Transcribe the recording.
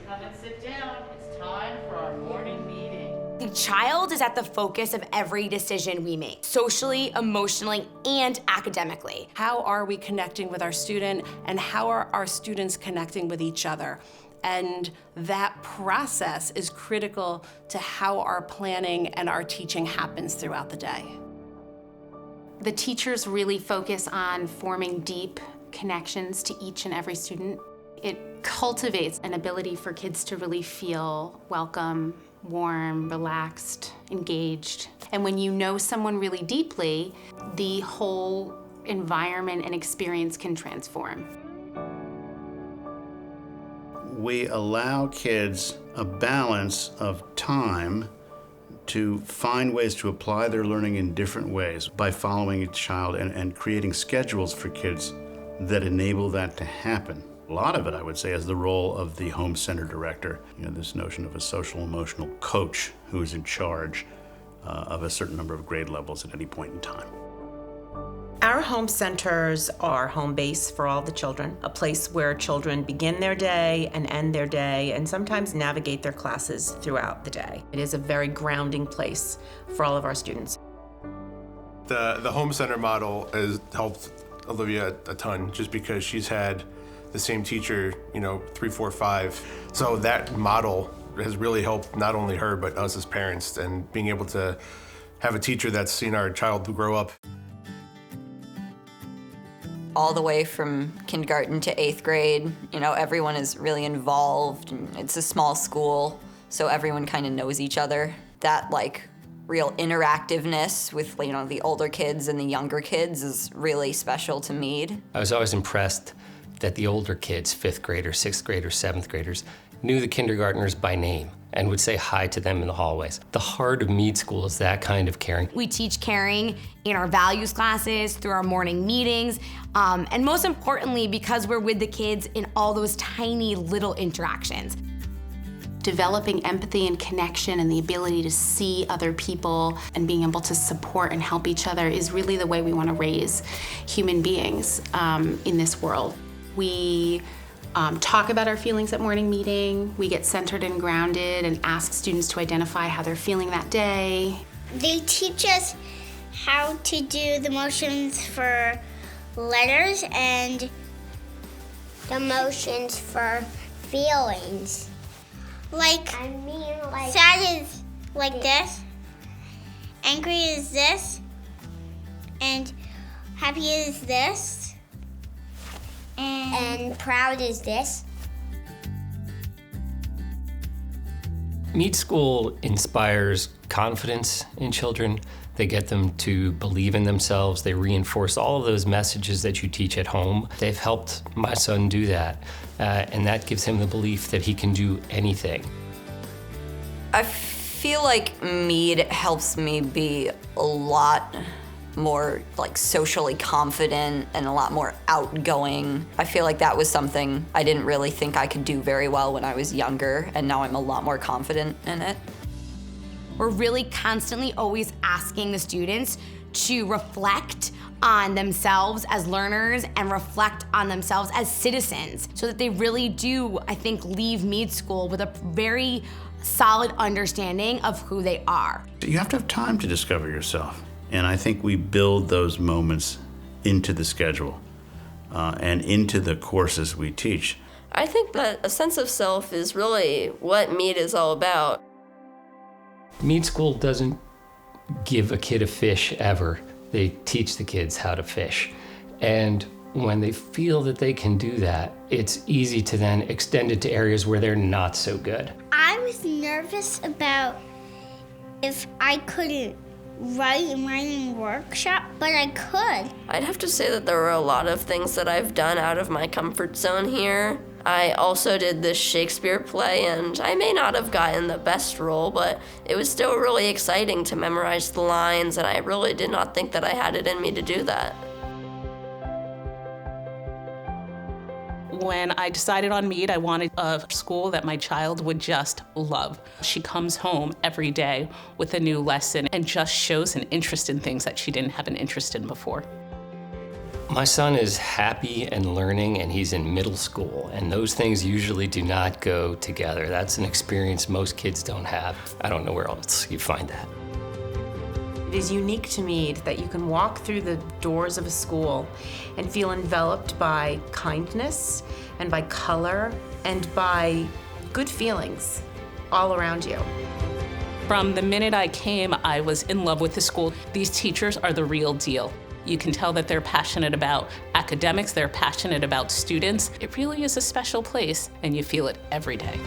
come and sit down. It's time for our morning meeting. The child is at the focus of every decision we make, socially, emotionally, and academically. How are we connecting with our student, and how are our students connecting with each other? And that process is critical to how our planning and our teaching happens throughout the day. The teachers really focus on forming deep connections to each and every student. It cultivates an ability for kids to really feel welcome, warm, relaxed, engaged. And when you know someone really deeply, the whole environment and experience can transform. We allow kids a balance of time to find ways to apply their learning in different ways by following each child and creating schedules for kids that enable that to happen. A lot of it, I would say, is the role of the home center director. This notion of a social emotional coach who is in charge of a certain number of grade levels at any point in time. Our home centers are home base for all the children, a place where children begin their day and end their day, and sometimes navigate their classes throughout the day. It is a very grounding place for all of our students. The home center model has helped Olivia a ton, just because she's had the same teacher, 3, 4, 5. So that model has really helped not only her, but us as parents, and being able to have a teacher that's seen our child grow up. All the way from kindergarten to 8th grade, everyone is really involved. It's a small school, so everyone kind of knows each other. That real interactiveness with the older kids and the younger kids is really special to Mead. I was always impressed that the older kids, 5th graders, 6th graders, 7th graders, knew the kindergartners by name and would say hi to them in the hallways. The heart of Mead School is that kind of caring. We teach caring in our values classes, through our morning meetings, and most importantly, because we're with the kids in all those tiny little interactions. Developing empathy and connection and the ability to see other people and being able to support and help each other is really the way we want to raise human beings in this world. We talk about our feelings at morning meeting. We get centered and grounded and ask students to identify how they're feeling that day. They teach us how to do the motions for letters and the motions for feelings. Sad is like this, angry is this, and happy is this, and proud is this. Mead School inspires confidence in children. They get them to believe in themselves. They reinforce all of those messages that you teach at home. They've helped my son do that, and that gives him the belief that he can do anything. I feel like Mead helps me be a lot more socially confident and a lot more outgoing. I feel like that was something I didn't really think I could do very well when I was younger, and now I'm a lot more confident in it. We're really constantly always asking the students to reflect on themselves as learners and reflect on themselves as citizens, so that they really do, I think, leave Mead School with a very solid understanding of who they are. You have to have time to discover yourself. And I think we build those moments into the schedule and into the courses we teach. I think that a sense of self is really what Mead is all about. Mead School doesn't give a kid a fish ever. They teach the kids how to fish. And when they feel that they can do that, it's easy to then extend it to areas where they're not so good. I was nervous about if I couldn't write in writing workshop, but I could. I'd have to say that there were a lot of things that I've done out of my comfort zone here. I also did this Shakespeare play, and I may not have gotten the best role, but it was still really exciting to memorize the lines, and I really did not think that I had it in me to do that. When I decided on Mead, I wanted a school that my child would just love. She comes home every day with a new lesson and just shows an interest in things that she didn't have an interest in before. My son is happy and learning, and he's in middle school, and those things usually do not go together. That's an experience most kids don't have. I don't know where else you find that. It is unique to Mead that you can walk through the doors of a school and feel enveloped by kindness and by color and by good feelings all around you. From the minute I came, I was in love with the school. These teachers are the real deal. You can tell that they're passionate about academics, they're passionate about students. It really is a special place, and you feel it every day.